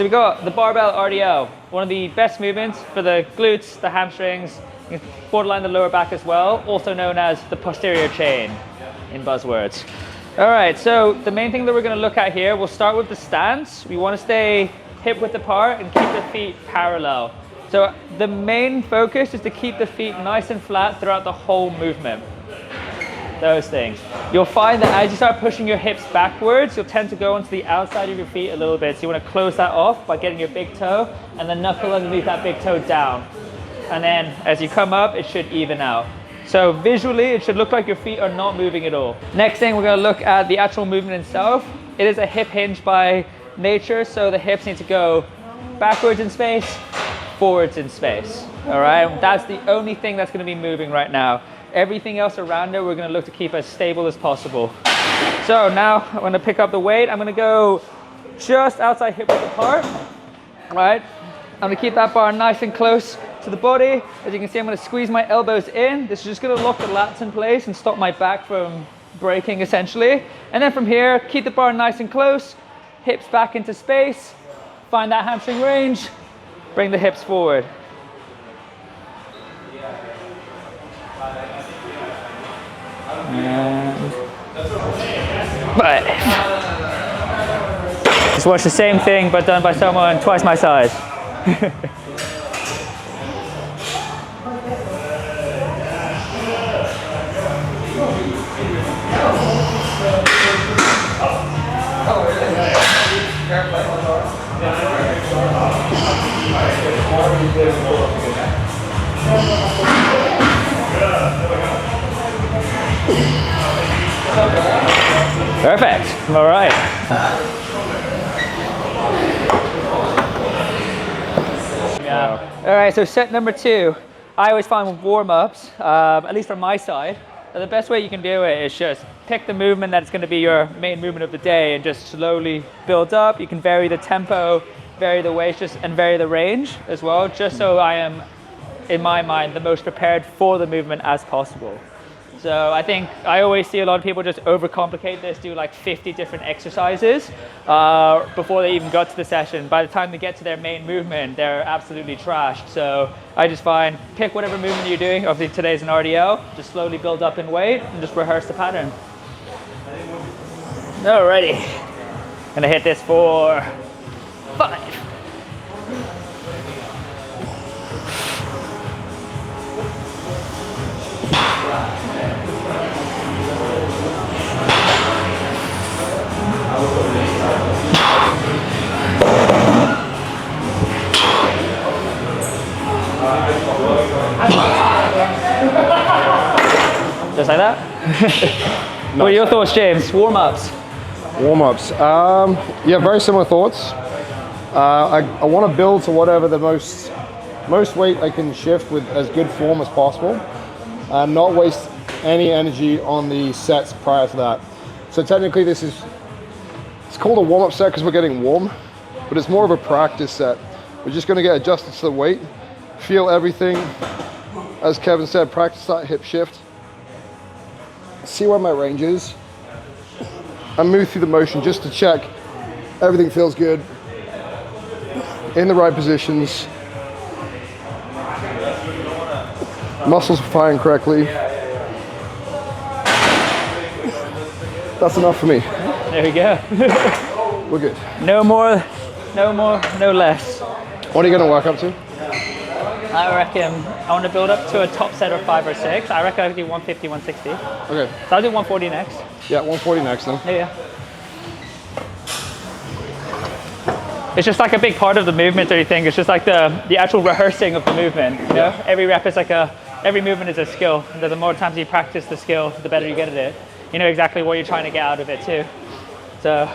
so we got the barbell RDL, one of the best movements for the glutes, the hamstrings, borderline the lower back as well, also known as the posterior chain in buzzwords. All right, so the main thing that we're going to look at here, we'll start with the stance. We want to stay hip width apart and keep the feet parallel. So the main focus is to keep the feet nice and flat throughout the whole movement. Those things. You'll find that as you start pushing your hips backwards, you'll tend to go onto the outside of your feet a little bit. So you want to close that off by getting your big toe and the knuckle underneath that big toe down. And then as you come up, it should even out. So visually, it should look like your feet are not moving at all. Next thing, we're going to look at the actual movement itself. It is a hip hinge by nature, so the hips need to go backwards in space, forwards in space. All right, that's the only thing that's going to be moving right now. Everything else around it, we're going to look to keep as stable as possible. So now I'm going to pick up the weight. I'm going to go just outside hip width apart. All right, I'm going to keep that bar nice and close to the body. As you can see, I'm going to squeeze my elbows in. This is just going to lock the lats in place and stop my back from breaking essentially. And then from here, keep the bar nice and close, hips back into space, find that hamstring range, bring the hips forward. And 5. Just watch the same thing but done by someone twice my size. Perfect. All right. All right, so set number 2. I always find with warm-ups, at least from my side, that the best way you can do it is just pick the movement that's going to be your main movement of the day and just slowly build up. You can vary the tempo, vary the weight, and vary the range as well, just so I am, in my mind, the most prepared for the movement as possible. So I think I always see a lot of people just overcomplicate this, do like 50 different exercises before they even got to the session. By the time they get to their main movement, they're absolutely trashed. So I just find, pick whatever movement you're doing. Obviously today's an RDL, just slowly build up in weight and just rehearse the pattern. Alrighty, gonna hit this for 5. Just like that? Nice. What are your thoughts, James? Warm-ups? Warm-ups. Yeah, very similar thoughts. I want to build to whatever the most weight I can shift with as good form as possible and not waste any energy on the sets prior to that. So technically it's called a warm-up set because we're getting warm, but it's more of a practice set. We're just going to get adjusted to the weight, feel everything, as Kevin said, practice that hip shift, see where my range is, and move through the motion just to check everything feels good, in the right positions, muscles are firing correctly. That's enough for me. There we go. We're good. No more, no less. What are you going to work up to? I reckon I want to build up to a top set of 5 or 6. I reckon I could do 150, 160. Okay. So I'll do 140 next. Yeah, 140 next then. Yeah. It's just like a big part of the movement, don't you think? It's just like the actual rehearsing of the movement. You know? Every rep is like every movement is a skill. The more times you practice the skill, the better you get at it. You know exactly what you're trying to get out of it too. So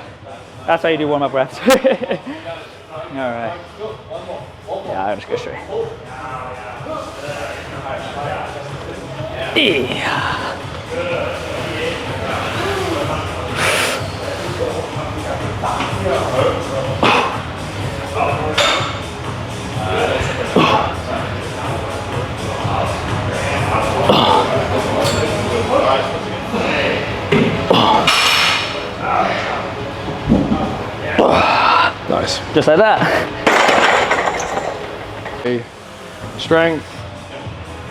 that's why you do warm-up reps. All right. Yeah, I'll just go straight. Nice. Nice. Just like that. Strength,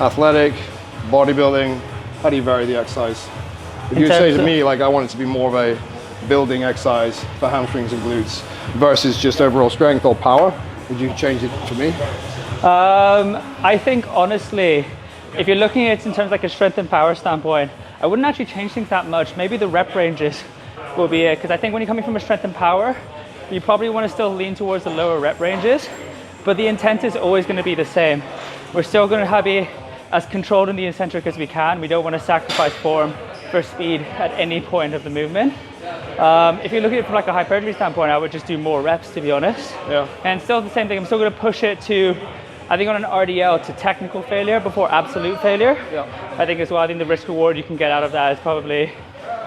athletic, bodybuilding. How do you vary the exercise? If you say to me, like, I want it to be more of a building exercise for hamstrings and glutes versus just overall strength or power, would you change it for me? I think honestly, if you're looking at it in terms of like a strength and power standpoint, I wouldn't actually change things that much. Maybe the rep ranges will be it, because I think when you're coming from a strength and power, you probably want to still lean towards the lower rep ranges, but the intent is always going to be the same. We're still going to be as controlled in the eccentric as we can. We don't want to sacrifice form for speed at any point of the movement. If you're looking at it from like a hypertrophy standpoint, I would just do more reps, to be honest. Yeah. And still the same thing, I'm still going to push it to, I think on an RDL, to technical failure before absolute failure. Yeah. I think as well, I think the risk reward you can get out of that is probably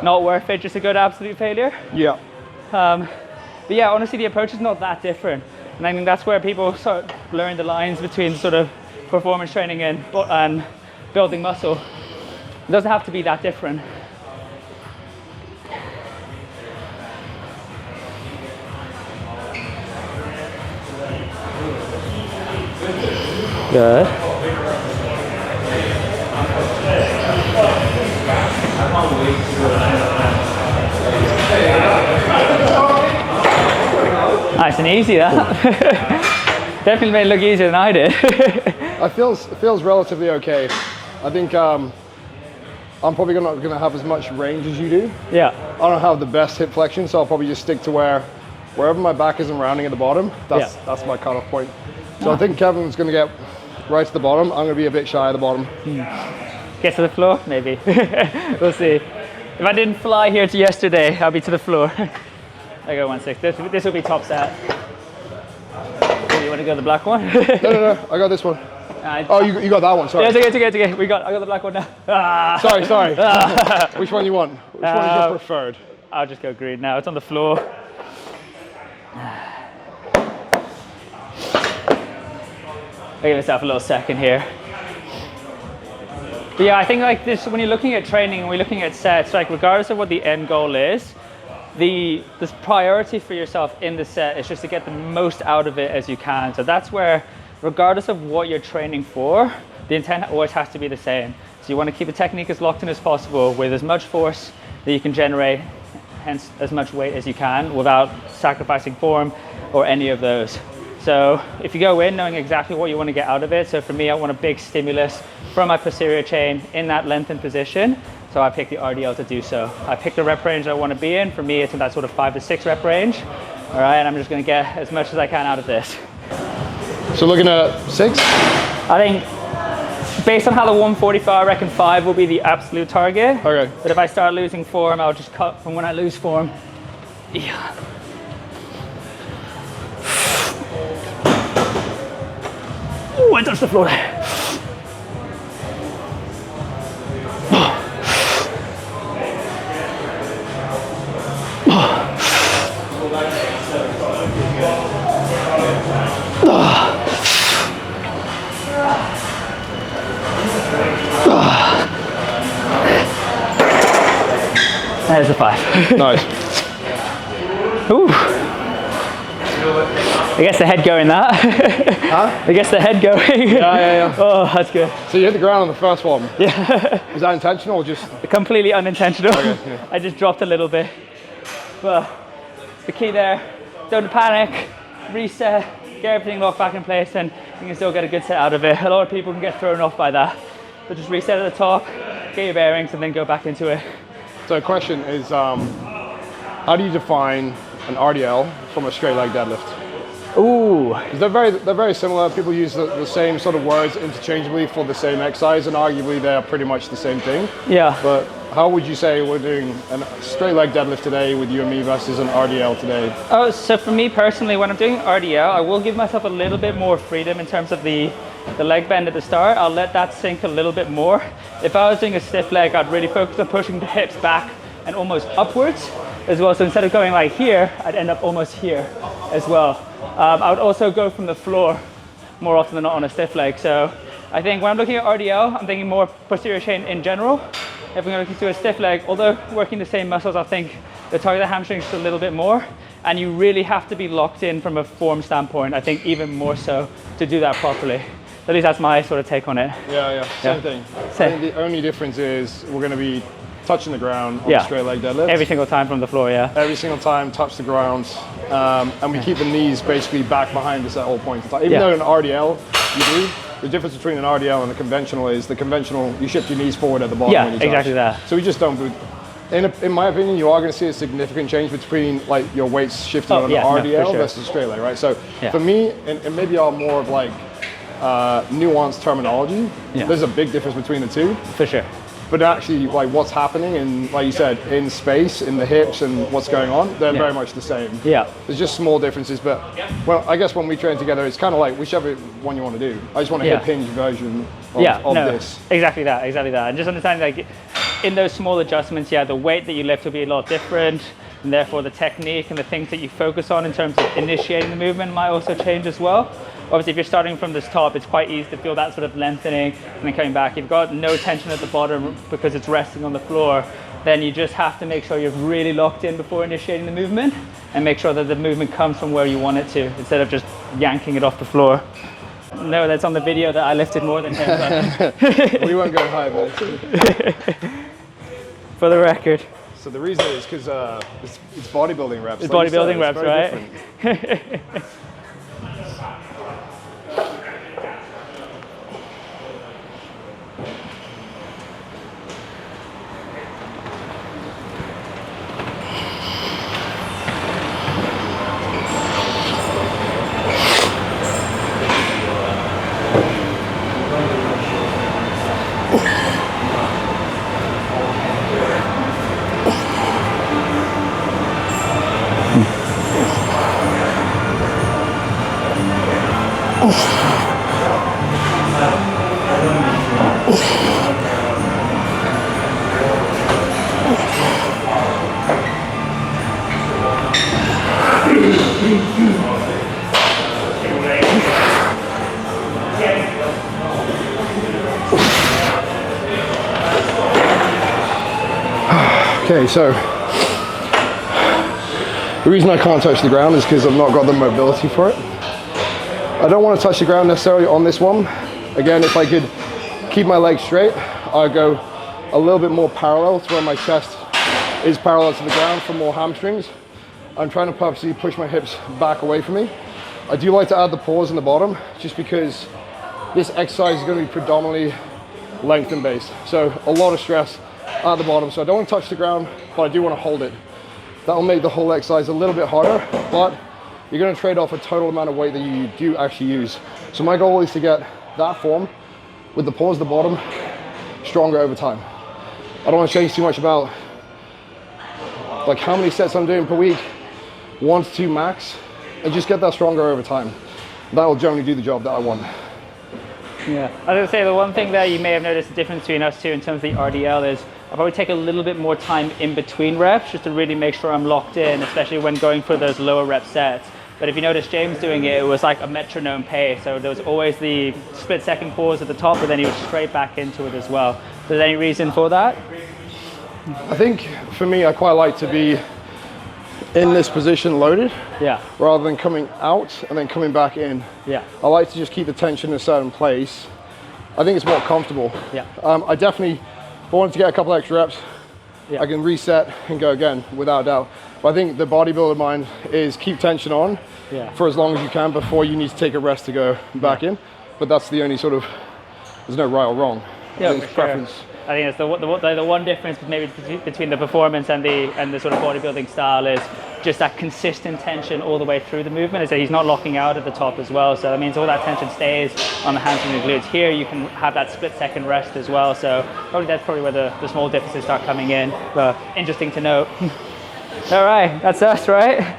not worth it just to go to absolute failure. Yeah. But yeah, honestly, the approach is not that different. And I think that's where people start blurring the lines between sort of performance training and building muscle. It doesn't have to be that different. Good. Nice and easy, that. Definitely made it look easier than I did. It feels relatively okay. I think I'm probably not going to have as much range as you do. Yeah. I don't have the best hip flexion, so I'll probably just stick to wherever my back isn't rounding at the bottom. That's my cutoff point. So I think Kevin's going to get right to the bottom. I'm going to be a bit shy at the bottom. Get to the floor, maybe. We'll see. If I didn't fly here to yesterday, I'll be to the floor. I go 1/6. This will be top set. You want to go the black one? No. I got this one. Oh, you got that one. Sorry. Yeah, it's okay. I got the black one now. Sorry. Which one you want? Which one is your preferred? I'll just go green now. It's on the floor. I'll give myself a little second here. But yeah, I think like this, when you're looking at training and we're looking at sets, like regardless of what the end goal is, the priority for yourself in the set is just to get the most out of it as you can. So that's where, regardless of what you're training for, the intent always has to be the same. So you want to keep the technique as locked in as possible with as much force that you can generate, hence as much weight as you can without sacrificing form or any of those. So if you go in knowing exactly what you want to get out of it, so for me, I want a big stimulus from my posterior chain in that lengthened position. So I pick the RDL to do so. I pick the rep range I want to be in. For me, it's in that sort of 5 to 6 rep range. All right, and I'm just going to get as much as I can out of this. So looking at 6? I think based on how the 145, I reckon 5 will be the absolute target. Okay. But if I start losing form, I'll just cut from when I lose form. Yeah. Ooh, I touched the floor there. There's a 5. Nice. Ooh. I guess the head going that. Huh? I guess the head going. Yeah. Oh, that's good. So you hit the ground on the first one. Yeah. Was that intentional or just? Completely unintentional. Okay, yeah. I just dropped a little bit. But the key there, don't panic, reset, get everything locked back in place, and you can still get a good set out of it. A lot of people can get thrown off by that. So just reset at the top, get your bearings, and then go back into it. So the question is, how do you define an RDL from a straight leg deadlift? Ooh. 'Cause they're very similar. People use the same sort of words interchangeably for the same exercise, and arguably they're pretty much the same thing. Yeah. But how would you say we're doing a straight leg deadlift today with you and me versus an RDL today? Oh, so for me personally, when I'm doing RDL, I will give myself a little bit more freedom in terms of the leg bend at the start. I'll let that sink a little bit more. If I was doing a stiff leg, I'd really focus on pushing the hips back and almost upwards as well. So instead of going like here, I'd end up almost here as well. I would also go from the floor more often than not on a stiff leg. So I think when I'm looking at RDL, I'm thinking more posterior chain in general. If I'm looking to a stiff leg, although working the same muscles, I think the target the hamstrings just a little bit more. And you really have to be locked in from a form standpoint, I think even more so to do that properly. At least that's my sort of take on it. Yeah, same thing. Same. I think the only difference is we're going to be touching the ground on the straight leg deadlift. Every single time from the floor, Every single time, touch the ground. And we keep the knees basically back behind us at all points in time. Even though in RDL, you do, the difference between an RDL and a conventional is the conventional, you shift your knees forward at the bottom when you touch. Exactly that. So we just don't do. In my opinion, you are going to see a significant change between like your weights shifting on an RDL versus straight leg, right? So for me, and maybe I'm more of like nuanced terminology, there's a big difference between the two. For sure. But actually, like what's happening, and like you said, in space, in the hips, and what's going on, they're very much the same. Yeah. There's just small differences, but well, I guess when we train together, it's kind of like whichever one you want to do. I just want a hip hinge version of this. Exactly that, And just understanding like in those small adjustments, the weight that you lift will be a lot different, and therefore the technique and the things that you focus on in terms of initiating the movement might also change as well. Obviously, if you're starting from this top, it's quite easy to feel that sort of lengthening and then coming back. You've got no tension at the bottom because it's resting on the floor. Then you just have to make sure you're really locked in before initiating the movement and make sure that the movement comes from where you want it to instead of just yanking it off the floor. No, that's on the video that I lifted more than him. We won't go high, but for the record. So the reason is because it's bodybuilding reps. It's like bodybuilding reps, right? Okay, so the reason I can't touch the ground is because I've not got the mobility for it. I don't want to touch the ground necessarily on this one. Again, if I could keep my legs straight, I'd go a little bit more parallel to where my chest is parallel to the ground for more hamstrings. I'm trying to purposely push my hips back away from me. I do like to add the pause in the bottom just because this exercise is going to be predominantly lengthen based. So a lot of stress at the bottom. So I don't want to touch the ground, but I do want to hold it. That'll make the whole exercise a little bit harder, but you're going to trade off a total amount of weight that you do actually use. So my goal is to get that form with the pause at the bottom stronger over time. I don't want to change too much about like how many sets I'm doing per week, 1 to 2 max, and just get that stronger over time. That will generally do the job that I want. Yeah, I was going to say the one thing that you may have noticed the difference between us two in terms of the RDL is I'll probably take a little bit more time in between reps just to really make sure I'm locked in, especially when going for those lower rep sets. But if you notice James doing it, it was like a metronome pace. So there was always the split second pause at the top, but then he was straight back into it as well. Is there any reason for that? I think for me, I quite like to be in this position loaded, rather than coming out and then coming back in. I like to just keep the tension in a certain place. I think it's more comfortable. I definitely, if I wanted to get a couple extra reps, I can reset and go again without a doubt. But I think the bodybuilder mind is keep tension on for as long as you can before you need to take a rest to go back in. But that's the only sort of, there's no right or wrong. I think it's preference. I think it's the one difference maybe between the performance and the sort of bodybuilding style is just that consistent tension all the way through the movement, is that he's not locking out at the top as well. So that means all that tension stays on the hamstring and glutes. Here you can have that split second rest as well. So that's probably where the small differences start coming in. But interesting to note. All right, that's us, right?